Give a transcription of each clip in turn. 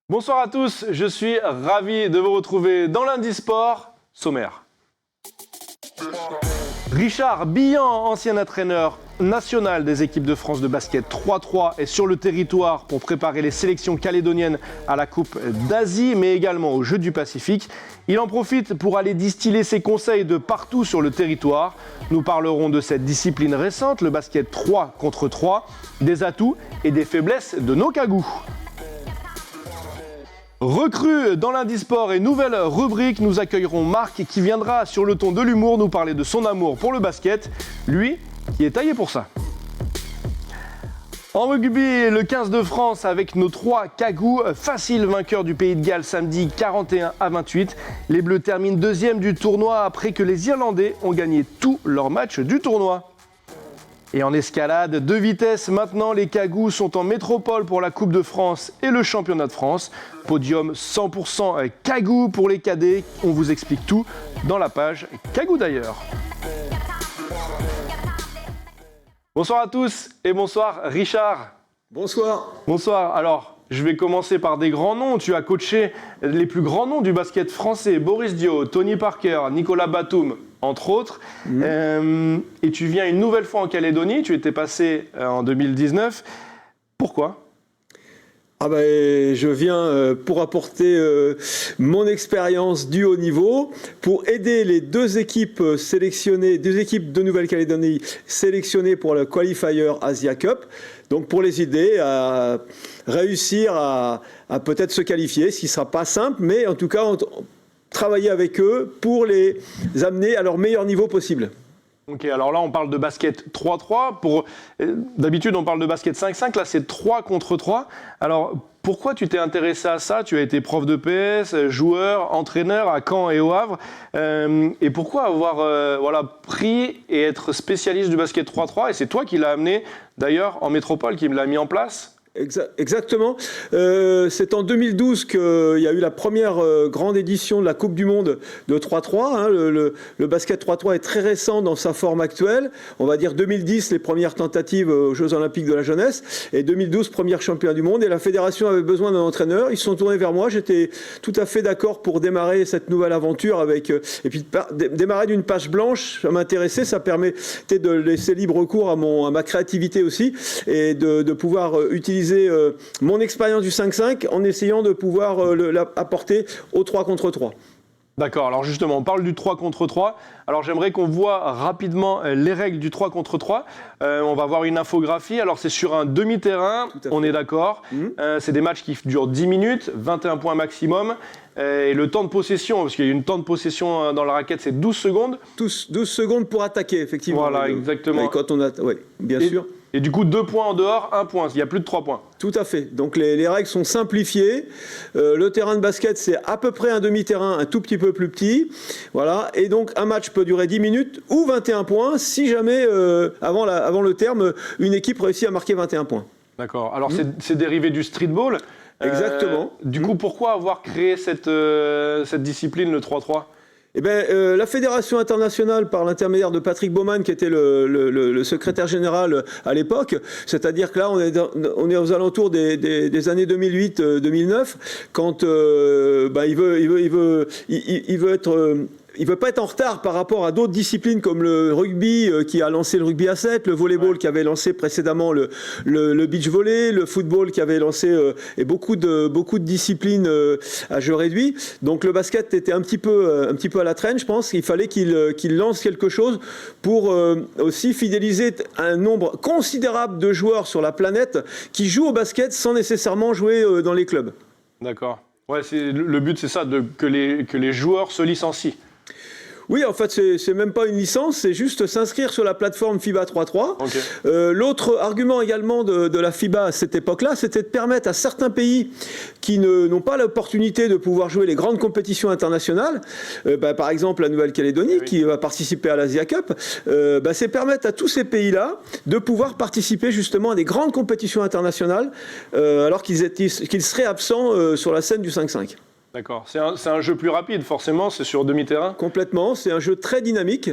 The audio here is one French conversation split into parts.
Bonsoir à tous, je suis ravi de vous retrouver dans Lundi Sport. Sommaire. Richard Billan, ancien entraîneur national des équipes de France de basket 3-3, est sur le territoire pour préparer les sélections calédoniennes à la Coupe d'Asie, mais également aux Jeux du Pacifique. Il en profite pour aller distiller ses conseils de partout sur le territoire. Nous parlerons de cette discipline récente, le basket 3 contre 3, des atouts et des faiblesses de nos cagous. Recrue dans Lundi Sport et nouvelle rubrique, nous accueillerons Marc qui viendra sur le ton de l'humour nous parler de son amour pour le basket, lui qui est taillé pour ça. En rugby, le 15 de France avec nos 3 cagous, facile vainqueur du Pays de Galles samedi 41-28. Les Bleus terminent deuxième du tournoi après que les Irlandais ont gagné tous leurs matchs du tournoi. Et en escalade, 2 vitesses, maintenant les cagous sont en métropole pour la Coupe de France et le Championnat de France. Podium 100% cagou pour les cadets. On vous explique tout dans la page Cagou d'ailleurs. Bonsoir à tous et bonsoir Richard. Bonsoir. Bonsoir. Alors, je vais commencer par des grands noms. Tu as coaché les plus grands noms du basket français. Boris Dio, Tony Parker, Nicolas Batum, entre autres. Et tu viens une nouvelle fois en Calédonie. Tu étais passé en 2019. Pourquoi ? Je viens pour apporter mon expérience du haut niveau, pour aider les 2 équipes sélectionnées, 2 équipes de Nouvelle-Calédonie sélectionnées pour le Qualifier Asia Cup. Donc pour les aider à réussir à peut-être se qualifier, ce qui ne sera pas simple, mais en tout cas travailler avec eux pour les amener à leur meilleur niveau possible. Ok, alors là on parle de basket 3-3. D'habitude on parle de basket 5-5, là c'est 3 contre 3. Alors pourquoi tu t'es intéressé à ça ? Tu as été prof de PS, joueur, entraîneur à Caen et au Havre. Et pourquoi avoir pris et être spécialiste du basket 3-3 ? Et c'est toi qui l'as amené d'ailleurs en métropole, qui me l'a mis en place ? Exactement. C'est en 2012 qu'il y a eu la première grande édition de la Coupe du Monde de 3-3. Le basket 3-3 est très récent dans sa forme actuelle. On va dire 2010, les premières tentatives aux Jeux Olympiques de la jeunesse. Et 2012, première championne du monde. Et la fédération avait besoin d'un entraîneur. Ils se sont tournés vers moi. J'étais tout à fait d'accord pour démarrer cette nouvelle aventure et puis démarrer d'une page blanche. Ça m'intéressait. Ça permettait de laisser libre cours à ma créativité aussi et de pouvoir utiliser mon expérience du 5-5 en essayant de pouvoir apporter au 3 contre 3. D'accord, alors justement, on parle du 3 contre 3. Alors j'aimerais qu'on voit rapidement les règles du 3 contre 3. On va voir une infographie. Alors c'est sur un demi-terrain, on est d'accord. C'est des matchs qui durent 10 minutes, 21 points maximum. Et le temps de possession, parce qu'il y a une temps de possession dans la raquette, c'est 12 secondes. 12 secondes pour attaquer, effectivement. Voilà, exactement. Et quand oui, bien sûr. Et du coup, 2 points en dehors, 1 point. Il n'y a plus de 3 points. Tout à fait. Donc les règles sont simplifiées. Le terrain de basket, c'est à peu près un demi-terrain, un tout petit peu plus petit. Voilà. Et donc un match peut durer 10 minutes ou 21 points si jamais, avant le terme, une équipe réussit à marquer 21 points. D'accord. Alors c'est dérivé du streetball. Exactement. Du coup, pourquoi avoir créé cette discipline, le 3-3 ? La Fédération internationale, par l'intermédiaire de Patrick Baumann, qui était le secrétaire général à l'époque, c'est-à-dire que là, on est aux alentours des années 2008-2009, quand il veut pas être en retard par rapport à d'autres disciplines comme le rugby qui a lancé le rugby à 7, le volleyball qui avait lancé précédemment le beach volley, le football qui avait lancé et beaucoup de disciplines à jeu réduit. Donc le basket était un petit peu à la traîne, je pense. Il fallait qu'il lance quelque chose pour aussi fidéliser un nombre considérable de joueurs sur la planète qui jouent au basket sans nécessairement jouer dans les clubs. D'accord. Ouais, le but c'est ça, que les joueurs se licencient. Oui, en fait, c'est même pas une licence, c'est juste s'inscrire sur la plateforme FIBA 3.3. Okay. L'autre argument également de la FIBA à cette époque-là, c'était de permettre à certains pays qui n'ont pas l'opportunité de pouvoir jouer les grandes compétitions internationales, par exemple la Nouvelle-Calédonie, qui va participer à l'Asia Cup, c'est permettre à tous ces pays-là de pouvoir participer justement à des grandes compétitions internationales, alors qu'ils seraient absents sur la scène du 5-5. D'accord. C'est un jeu plus rapide, forcément, c'est sur demi-terrain. Complètement, c'est un jeu très dynamique,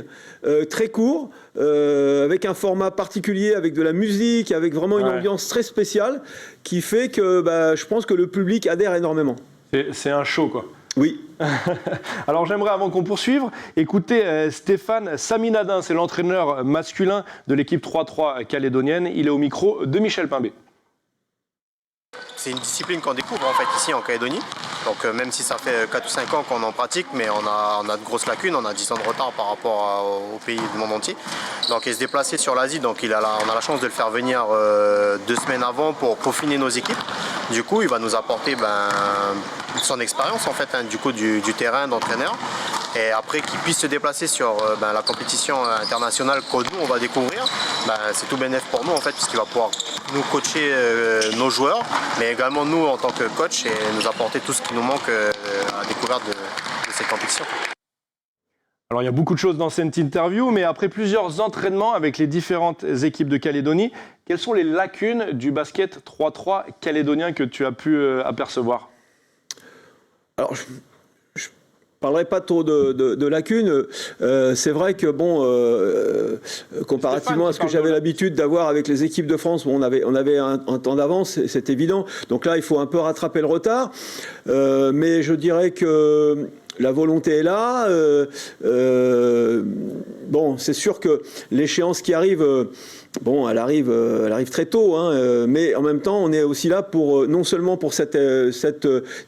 très court, avec un format particulier, avec de la musique, avec vraiment une ambiance très spéciale, qui fait que je pense que le public adhère énormément. C'est un show, quoi. Oui. Alors j'aimerais, avant qu'on poursuive, écouter Stéphane Saminadin, c'est l'entraîneur masculin de l'équipe 3-3 calédonienne. Il est au micro de Michel Pimbé. C'est une discipline qu'on découvre en fait ici en Calédonie. Donc même si ça fait 4 ou 5 ans qu'on en pratique, mais on a de grosses lacunes, on a 10 ans de retard par rapport aux pays du monde entier. Donc il se déplacer sur l'Asie, donc on a la chance de le faire venir 2 semaines avant pour peaufiner nos équipes. Du coup il va nous apporter son expérience en fait, du coup du terrain d'entraîneur. Et après qu'il puisse se déplacer sur la compétition internationale que nous on va découvrir, c'est tout bénéfice pour nous en fait, puisqu'il va pouvoir nous coacher nos joueurs, mais également nous en tant que coach, et nous apporter tout ce qui nous manque à la découverte de cette compétition. Alors il y a beaucoup de choses dans cette interview, mais après plusieurs entraînements avec les différentes équipes de Calédonie, quelles sont les lacunes du basket 3-3 calédonien que tu as pu apercevoir? Alors, je parlerai pas trop de lacunes. C'est vrai que comparativement à ce que j'avais l'habitude d'avoir avec les équipes de France, on avait un temps d'avance, c'est évident. Donc là, il faut un peu rattraper le retard. Mais je dirais que la volonté est là. C'est sûr que l'échéance qui arrive, elle arrive très tôt, mais en même temps, on est aussi là pour non seulement pour cette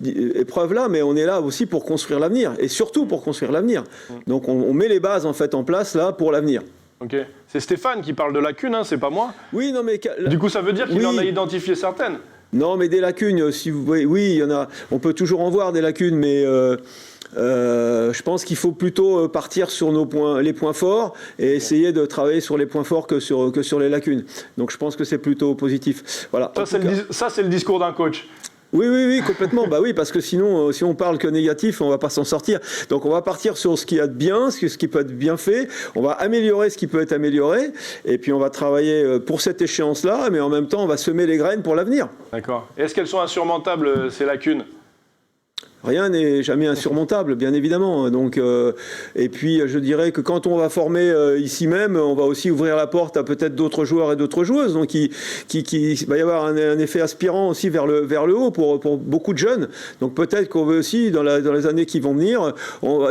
épreuve-là, mais on est là aussi pour construire l'avenir, et surtout pour construire l'avenir. Donc, on met les bases en place là pour l'avenir. Ok. C'est Stéphane qui parle de lacunes, c'est pas moi. Oui, non, mais du coup, ça veut dire qu'il en a identifié certaines. Non, mais des lacunes, oui, il y en a. On peut toujours en voir des lacunes, mais je pense qu'il faut plutôt partir sur les points forts et essayer de travailler sur les points forts que sur les lacunes. Donc je pense que c'est plutôt positif. Voilà. Ça, c'est le discours d'un coach. Oui, complètement. Oui, parce que sinon, si on parle que négatif, on va pas s'en sortir. Donc, on va partir sur ce qu'il y a de bien, ce qui peut être bien fait. On va améliorer ce qui peut être amélioré. Et puis, on va travailler pour cette échéance-là, mais en même temps, on va semer les graines pour l'avenir. D'accord. Est-ce qu'elles sont insurmontables, ces lacunes ? Rien n'est jamais insurmontable, bien évidemment. Donc, et puis, je dirais que quand on va former ici même, on va aussi ouvrir la porte à peut-être d'autres joueurs et d'autres joueuses. Donc, il va y avoir un effet aspirant aussi vers le haut pour beaucoup de jeunes. Donc, peut-être qu'on veut aussi, dans les années qui vont venir,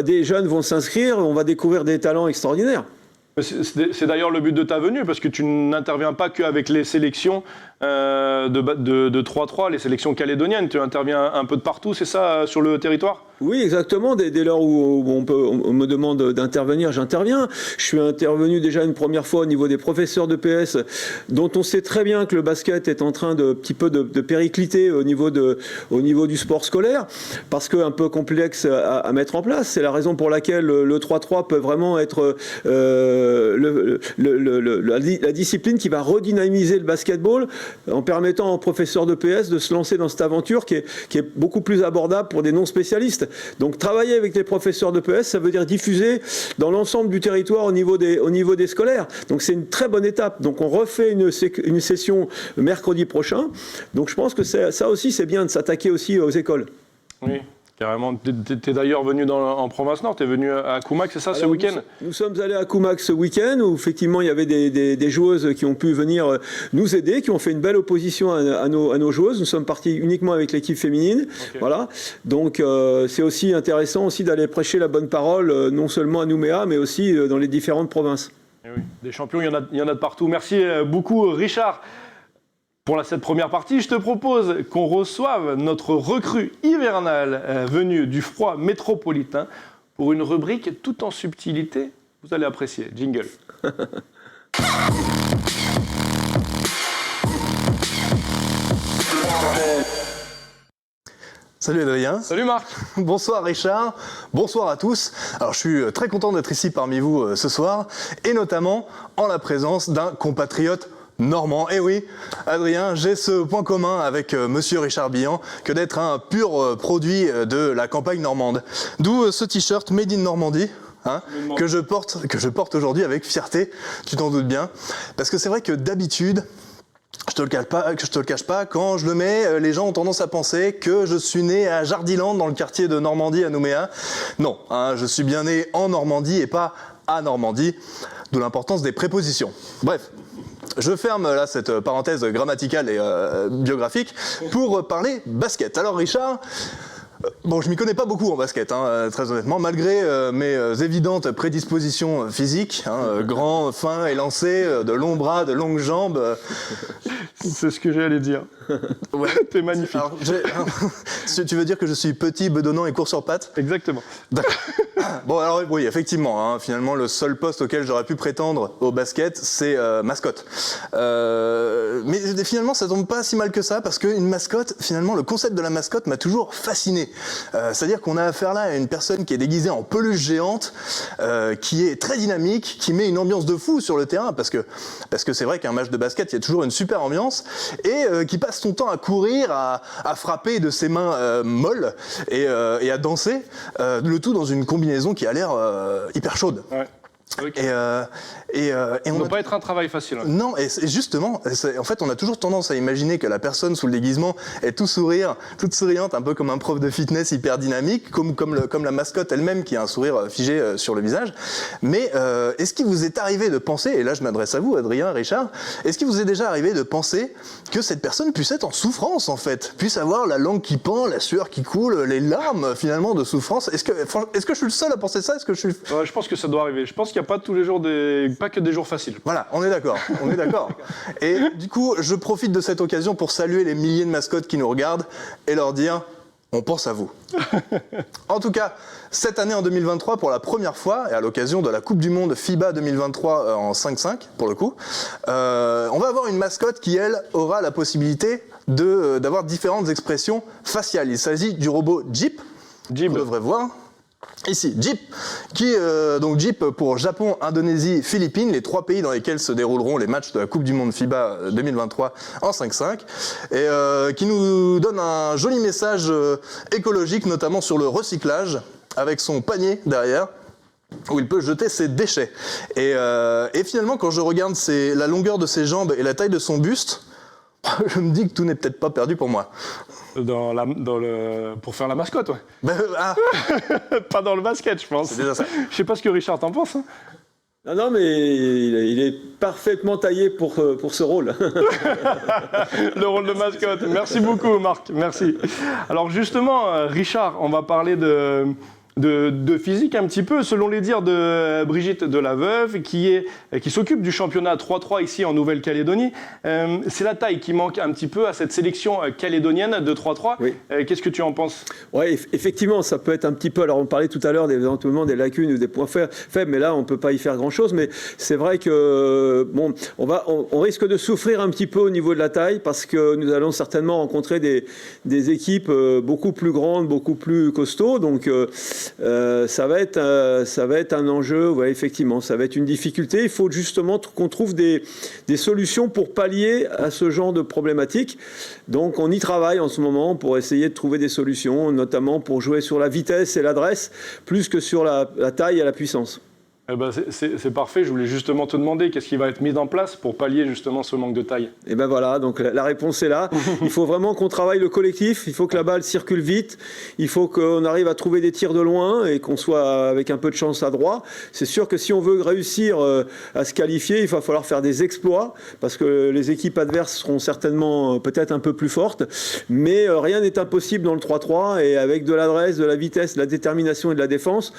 des jeunes vont s'inscrire, on va découvrir des talents extraordinaires. C'est d'ailleurs le but de ta venue, parce que tu n'interviens pas qu'avec les sélections de 3-3, les sélections calédoniennes. Tu interviens un peu de partout, c'est ça, sur le territoire ? Oui, exactement. Dès lors où on me demande d'intervenir, j'interviens. Je suis intervenu déjà une première fois au niveau des professeurs de PS, dont on sait très bien que le basket est en train de péricliter au niveau du sport scolaire, parce que un peu complexe à mettre en place. C'est la raison pour laquelle le 3-3 peut vraiment être la discipline qui va redynamiser le basketball, en permettant aux professeurs de PS de se lancer dans cette aventure qui est beaucoup plus abordable pour des non-spécialistes. Donc travailler avec les professeurs de PS, ça veut dire diffuser dans l'ensemble du territoire au niveau des scolaires. Donc c'est une très bonne étape. Donc on refait une session mercredi prochain. Donc je pense que ça aussi c'est bien de s'attaquer aussi aux écoles. Oui. Carrément. Tu es d'ailleurs venu en province Nord, tu es venu à Koumac, c'est ça, ce week-end ? Nous sommes allés à Koumac ce week-end, où effectivement il y avait des joueuses qui ont pu venir nous aider, qui ont fait une belle opposition à nos joueuses. Nous sommes partis uniquement avec l'équipe féminine. Okay. Voilà. Donc c'est aussi intéressant aussi d'aller prêcher la bonne parole, non seulement à Nouméa, mais aussi dans les différentes provinces. Et oui. Des champions, il y en a de partout. Merci beaucoup, Richard. Pour cette première partie, je te propose qu'on reçoive notre recrue hivernale venue du froid métropolitain pour une rubrique tout en subtilité. Vous allez apprécier. Jingle. Salut Adrien. Salut Marc. Bonsoir Richard. Bonsoir à tous. Alors je suis très content d'être ici parmi vous ce soir et notamment en la présence d'un compatriote normand. Et oui, Adrien, j'ai ce point commun avec monsieur Richard Bihan que d'être un pur produit de la campagne normande. D'où ce t-shirt Made in Normandie. Que je porte aujourd'hui avec fierté, tu t'en doutes bien. Parce que c'est vrai que d'habitude, je te le cache pas, quand je le mets, les gens ont tendance à penser que je suis né à Jardiland, dans le quartier de Normandie, à Nouméa. Non, je suis bien né en Normandie et pas à Normandie, d'où l'importance des prépositions. Bref, je ferme là cette parenthèse grammaticale et biographique pour parler basket. Alors Richard, bon, je m'y connais pas beaucoup en basket, très honnêtement, malgré mes évidentes prédispositions physiques, grand, fin, élancé, de longs bras, de longues jambes. C'est ce que j'allais dire. Ouais. T'es magnifique. Alors, tu veux dire que je suis petit, bedonnant et court sur pattes? Exactement. D'accord. Bon, alors oui, effectivement, finalement, le seul poste auquel j'aurais pu prétendre au basket, c'est mascotte. Mais finalement, ça tombe pas si mal que ça, parce qu'une mascotte, finalement, le concept de la mascotte m'a toujours fasciné. C'est-à-dire qu'on a affaire là à une personne qui est déguisée en peluche géante, qui est très dynamique, qui met une ambiance de fou sur le terrain, parce que c'est vrai qu'un match de basket, il y a toujours une super ambiance, et qui passe son temps à courir, à frapper de ses mains molles, et à danser, le tout dans une combinaison qui a l'air hyper chaude. Ouais. Okay. Et on ne doit pas être un travail facile. Non, et justement, en fait, on a toujours tendance à imaginer que la personne sous le déguisement est tout sourire, toute souriante, un peu comme un prof de fitness hyper dynamique, comme la mascotte elle-même qui a un sourire figé sur le visage. Mais est-ce qu'il vous est arrivé de penser, et là je m'adresse à vous, Adrien, Richard, est-ce qu'il vous est déjà arrivé de penser que cette personne puisse être en souffrance, en fait, puisse avoir la langue qui pend, la sueur qui coule, les larmes finalement de souffrance? Est-ce que je suis le seul à penser ça? Je pense que ça doit arriver. Je pense qu'il n'y a pas tous les jours pas que des jours faciles. Voilà, on est d'accord. Et du coup, je profite de cette occasion pour saluer les milliers de mascottes qui nous regardent et leur dire, on pense à vous. En tout cas, cette année en 2023, pour la première fois, et à l'occasion de la Coupe du Monde FIBA 2023 en 5-5, pour le coup, on va avoir une mascotte qui, elle, aura la possibilité d'avoir différentes expressions faciales. Il s'agit du robot Jeep, vous devrez voir. Ici, Jeep, donc Jeep pour Japon, Indonésie, Philippines, les 3 pays dans lesquels se dérouleront les matchs de la Coupe du Monde FIBA 2023 en 5-5, et qui nous donne un joli message écologique, notamment sur le recyclage, avec son panier derrière, où il peut jeter ses déchets. Et finalement, quand je regarde la longueur de ses jambes et la taille de son buste, je me dis que tout n'est peut-être pas perdu pour moi. Pour faire la mascotte, ouais. Pas dans le basket, je pense. C'est déjà ça. Je sais pas ce que Richard t'en pense. Non, mais il est parfaitement taillé pour ce rôle. Le rôle de mascotte. Merci beaucoup, Marc. Merci. Alors justement, Richard, on va parler de physique un petit peu, selon les dires de Brigitte Delaveuve, qui s'occupe du championnat 3-3 ici en Nouvelle-Calédonie. C'est la taille qui manque un petit peu à cette sélection calédonienne de 3-3. Oui. Qu'est-ce que tu en penses? Oui, effectivement, ça peut être un petit peu... Alors, on parlait tout à l'heure éventuellement des lacunes ou des points faibles, mais là, on ne peut pas y faire grand-chose. Mais c'est vrai que, bon, on risque de souffrir un petit peu au niveau de la taille, parce que nous allons certainement rencontrer des équipes beaucoup plus grandes, beaucoup plus costauds. Donc, ça va être un enjeu, ouais, effectivement, ça va être une difficulté. Il faut justement qu'on trouve des solutions pour pallier à ce genre de problématiques. Donc on y travaille en ce moment pour essayer de trouver des solutions, notamment pour jouer sur la vitesse et l'adresse, plus que sur la taille et la puissance. Eh ben c'est parfait, je voulais justement te demander qu'est-ce qui va être mis en place pour pallier justement ce manque de taille. Et ben voilà, donc la réponse est là. Il faut vraiment qu'on travaille le collectif, il faut que la balle circule vite, il faut qu'on arrive à trouver des tirs de loin et qu'on soit avec un peu de chance à droit. C'est sûr que si on veut réussir à se qualifier, il va falloir faire des exploits, parce que les équipes adverses seront certainement peut-être un peu plus fortes, mais rien n'est impossible dans le 3-3, et avec de l'adresse, de la vitesse, de la détermination et de la défense,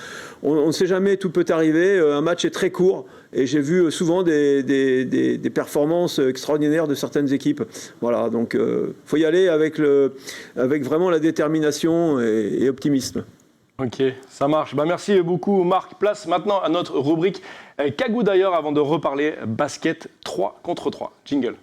on ne sait jamais, tout peut arriver. Un match est très court et j'ai vu souvent des performances extraordinaires de certaines équipes. Voilà, donc faut y aller avec vraiment la détermination et optimisme. Ok, ça marche. Merci beaucoup Marc. Place maintenant à notre rubrique Kagou d'ailleurs avant de reparler basket 3 contre 3. Jingle.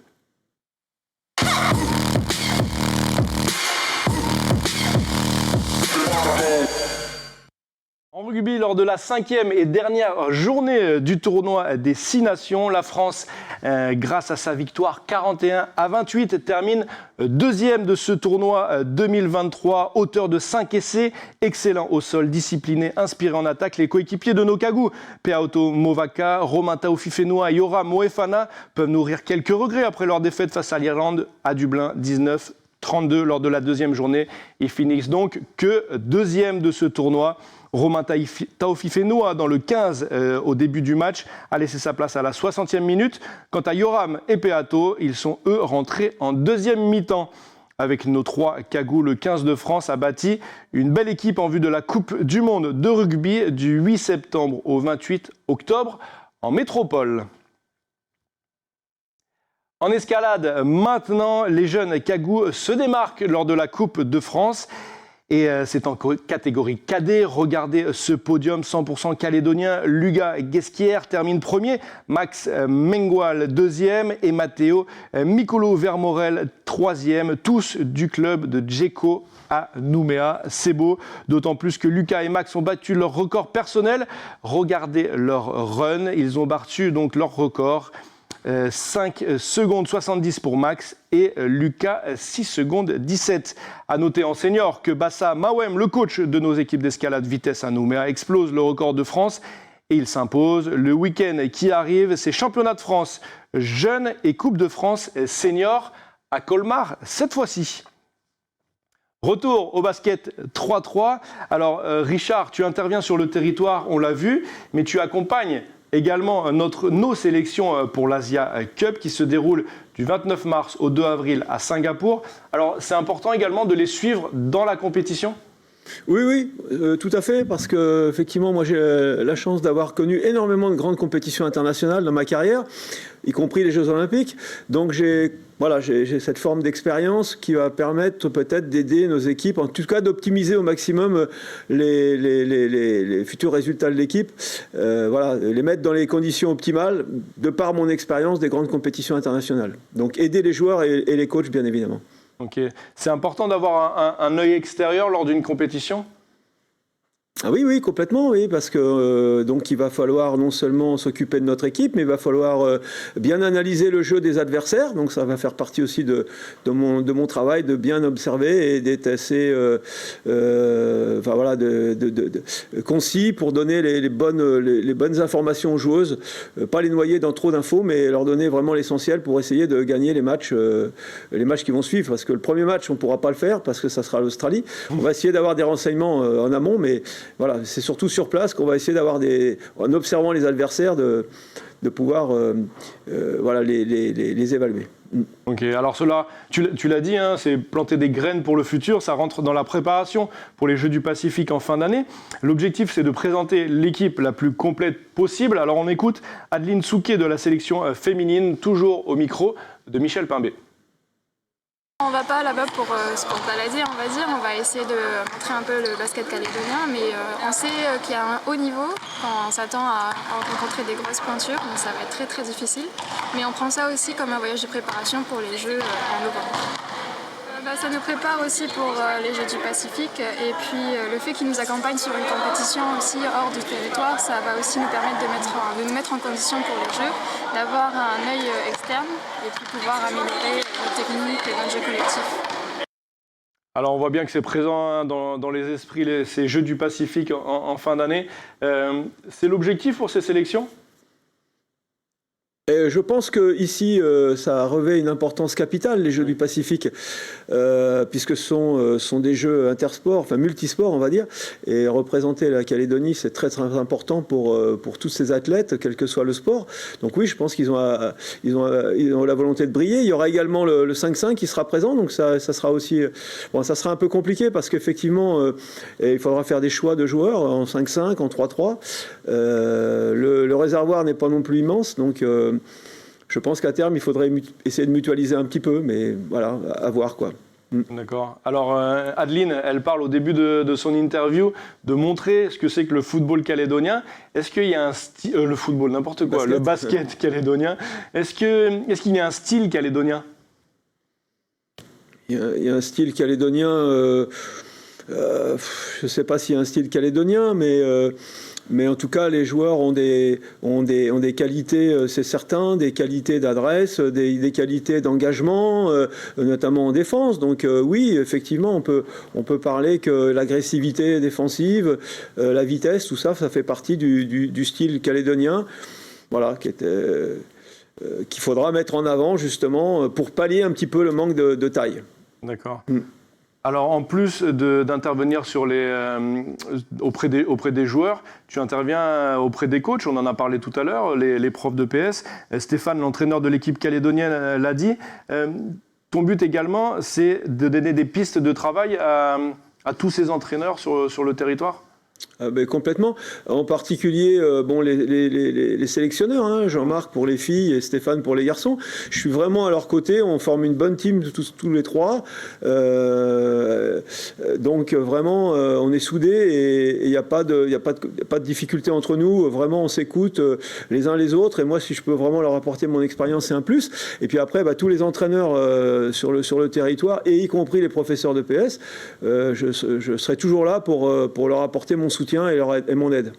rugby, lors de la 5e et dernière journée du tournoi des 6 nations, la France, grâce à sa victoire 41-28, termine deuxième de ce tournoi 2023, auteur de 5 essais, excellent au sol, discipliné, inspiré en attaque. Les coéquipiers de Nokagu, Peaoto Movaka, Romain Taofifenua et Yoram Moefana peuvent nourrir quelques regrets après leur défaite face à l'Irlande à Dublin 19-32 lors de la deuxième journée. Ils finissent donc que deuxième de ce tournoi. Romain Taofifenua, dans le 15 au début du match, a laissé sa place à la 60e minute. Quant à Yoram et Peato, ils sont eux rentrés en deuxième mi-temps. Avec nos 3 cagous, le 15 de France a bâti une belle équipe en vue de la Coupe du Monde de rugby du 8 septembre au 28 octobre en métropole. En escalade, maintenant, les jeunes cagous se démarquent lors de la Coupe de France. Et c'est en catégorie cadet. Regardez ce podium 100% calédonien. Luga Guesquière termine premier, Max Mengual deuxième et Matteo Mikolo Vermorel troisième, tous du club de Djeko à Nouméa. C'est beau, d'autant plus que Lucas et Max ont battu leur record personnel. Regardez leur run, ils ont battu donc leur record. 5 secondes 70 pour Max et Lucas 6 secondes 17. À noter en senior que Bassa Mawem, le coach de nos équipes d'escalade vitesse à Nouméa, explose le record de France et il s'impose. Le week-end qui arrive, c'est championnat de France jeunes et Coupe de France senior à Colmar cette fois-ci. Retour au basket 3-3. Alors Richard, tu interviens sur le territoire, on l'a vu, mais tu accompagnes également nos sélections pour l'Asia Cup qui se déroule du 29 mars au 2 avril à Singapour. Alors c'est important également de les suivre dans la compétition ? Oui, tout à fait, parce que effectivement, moi j'ai la chance d'avoir connu énormément de grandes compétitions internationales dans ma carrière, y compris les Jeux Olympiques. Donc j'ai cette forme d'expérience qui va permettre peut-être d'aider nos équipes, en tout cas d'optimiser au maximum les futurs résultats de l'équipe, les mettre dans les conditions optimales de par mon expérience des grandes compétitions internationales. Donc aider les joueurs et les coachs, bien évidemment. Ok. C'est important d'avoir un œil extérieur lors d'une compétition ? Ah oui, complètement, oui, parce que donc il va falloir non seulement s'occuper de notre équipe, mais il va falloir bien analyser le jeu des adversaires. Donc ça va faire partie aussi de mon travail, de bien observer et d'être assez concis pour donner les bonnes informations aux joueuses, pas les noyer dans trop d'infos, mais leur donner vraiment l'essentiel pour essayer de gagner les matchs qui vont suivre. Parce que le premier match, on ne pourra pas le faire parce que ça sera l'Australie. On va essayer d'avoir des renseignements en amont, mais voilà, c'est surtout sur place qu'on va essayer d'avoir en observant les adversaires, de pouvoir les évaluer. Ok, alors cela, tu l'as dit, c'est planter des graines pour le futur, ça rentre dans la préparation pour les Jeux du Pacifique en fin d'année. L'objectif, c'est de présenter l'équipe la plus complète possible. Alors on écoute Adeline Souquet de la sélection féminine, toujours au micro de Michel Pimbé. On va pas là-bas pour se balader, on va dire. On va essayer de montrer un peu le basket calédonien, mais on sait qu'il y a un haut niveau quand on s'attend à rencontrer des grosses pointures, donc ça va être très très difficile. Mais on prend ça aussi comme un voyage de préparation pour les Jeux en novembre. Ça nous prépare aussi pour les Jeux du Pacifique, et puis le fait qu'ils nous accompagnent sur une compétition aussi hors du territoire, ça va aussi nous permettre de nous mettre en condition pour les Jeux, d'avoir un œil externe et puis pouvoir améliorer nos techniques et notre jeu collectif. Alors on voit bien que c'est présent dans les esprits, ces Jeux du Pacifique en fin d'année. C'est l'objectif pour ces sélections ? Et je pense qu'ici, ça revêt une importance capitale, les Jeux du Pacifique, puisque ce sont des jeux intersports, enfin multisports, on va dire, et représenter la Calédonie, c'est très très important pour tous ces athlètes, quel que soit le sport. Donc oui, je pense qu'ils ont la volonté de briller. Il y aura également le 5-5 qui sera présent, donc ça sera aussi, ça sera un peu compliqué parce qu'effectivement, il faudra faire des choix de joueurs en 5-5, en 3-3. Le réservoir n'est pas non plus immense, donc je pense qu'à terme, il faudrait essayer de mutualiser un petit peu, mais voilà, à voir quoi. D'accord. Alors Adeline, elle parle au début de son interview de montrer ce que c'est que le football calédonien. Est-ce qu'il y a un style, le football, n'importe quoi, le basket calédonien, est-ce qu'il y a un style calédonien ? Il y a un style calédonien... Je ne sais pas s'il y a un style calédonien, mais en tout cas, les joueurs ont des qualités, c'est certain, des qualités d'adresse, des qualités d'engagement, notamment en défense. Donc oui, effectivement, on peut parler que l'agressivité défensive, la vitesse, tout ça, ça fait partie du style calédonien, voilà, qu'il faudra mettre en avant justement pour pallier un petit peu le manque de taille. D'accord. Alors, en plus d'intervenir auprès des joueurs, tu interviens auprès des coachs. On en a parlé tout à l'heure, les profs de PS. Stéphane, l'entraîneur de l'équipe calédonienne, l'a dit. Ton but également, c'est de donner des pistes de travail à tous ces entraîneurs sur le territoire ? Complètement. En particulier, les sélectionneurs, hein, Jean-Marc pour les filles et Stéphane pour les garçons. Je suis vraiment à leur côté. On forme une bonne team tous les trois. Donc vraiment, on est soudés et il n'y a pas de difficulté entre nous. Vraiment, on s'écoute les uns les autres. Et moi, si je peux vraiment leur apporter mon expérience, c'est un plus. Et puis après, tous les entraîneurs sur le territoire, et y compris les professeurs de PS, je serai toujours là pour leur apporter mon soutien et mon aide.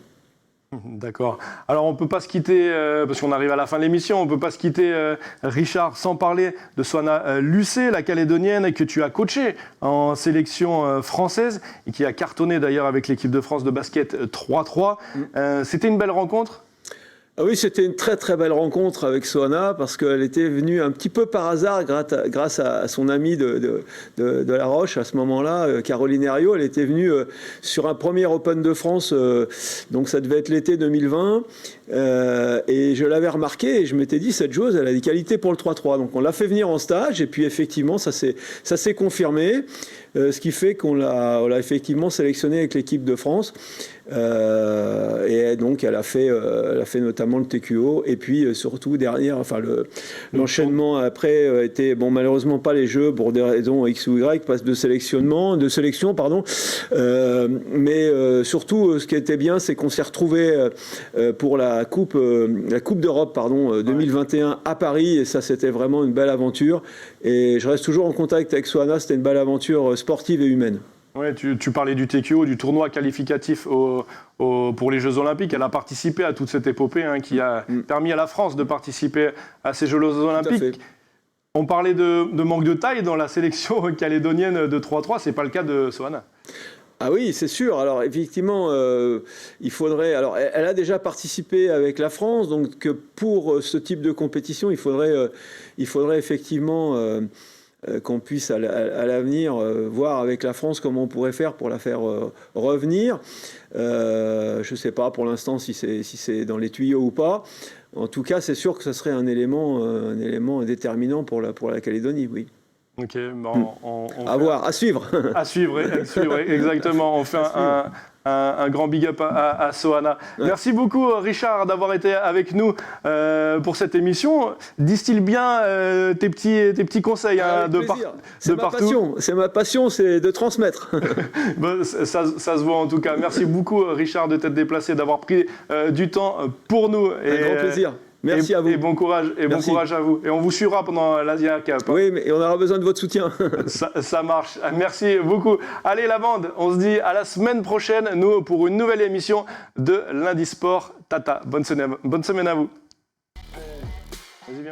D'accord. Alors on ne peut pas se quitter, parce qu'on arrive à la fin de l'émission, on ne peut pas se quitter, Richard, sans parler de Soana Lucé, la Calédonienne que tu as coachée en sélection française et qui a cartonné d'ailleurs avec l'équipe de France de basket 3-3. C'était une belle rencontre ? Ah oui, c'était une très très belle rencontre avec Soana parce qu'elle était venue un petit peu par hasard grâce à son amie de La Roche à ce moment-là, Caroline Herriot. Elle était venue sur un premier Open de France, donc ça devait être l'été 2020, et je l'avais remarqué et je m'étais dit cette joueuse, elle a des qualités pour le 3-3. Donc on l'a fait venir en stage et puis effectivement ça s'est confirmé. Ce qui fait qu'on l'a effectivement sélectionné avec l'équipe de France. Et donc, elle a fait notamment le TQO. Et puis, surtout, derrière, l'enchaînement après était, malheureusement pas les Jeux pour des raisons X ou Y, pas de sélection, mais surtout, ce qui était bien, c'est qu'on s'est retrouvés pour la Coupe d'Europe 2021 à Paris. Et ça, c'était vraiment une belle aventure. Et je reste toujours en contact avec Soana. C'était une belle aventure sportive et humaine. Ouais, tu parlais du TQO, du tournoi qualificatif pour les Jeux Olympiques. Elle a participé à toute cette épopée qui a permis à la France de participer à ces Jeux Olympiques. On parlait de manque de taille dans la sélection calédonienne de 3-3. Ce n'est pas le cas de Soana. Ah oui, c'est sûr. Alors effectivement, il faudrait. Alors, elle a déjà participé avec la France, donc pour ce type de compétition, il faudrait effectivement qu'on puisse à l'avenir voir avec la France comment on pourrait faire pour la faire revenir. Je ne sais pas pour l'instant si c'est dans les tuyaux ou pas. En tout cas, c'est sûr que ça serait un élément déterminant pour la Calédonie, oui. Ok, à suivre. À suivre, exactement. On fait un grand big up à Soana. Merci beaucoup, Richard, d'avoir été avec nous pour cette émission. Distille bien tes petits conseils de partout. C'est ma passion, c'est de transmettre. Ça se voit en tout cas. Merci beaucoup, Richard, de t'être déplacé, d'avoir pris du temps pour nous. Un grand plaisir. Merci à vous. Et bon courage à vous. Et on vous suivra pendant l'Asia Cup. Oui, mais on aura besoin de votre soutien. ça marche. Merci beaucoup. Allez, la bande, on se dit à la semaine prochaine, nous, pour une nouvelle émission de Lundi Sport. Tata, bonne semaine à vous. Vas-y, viens.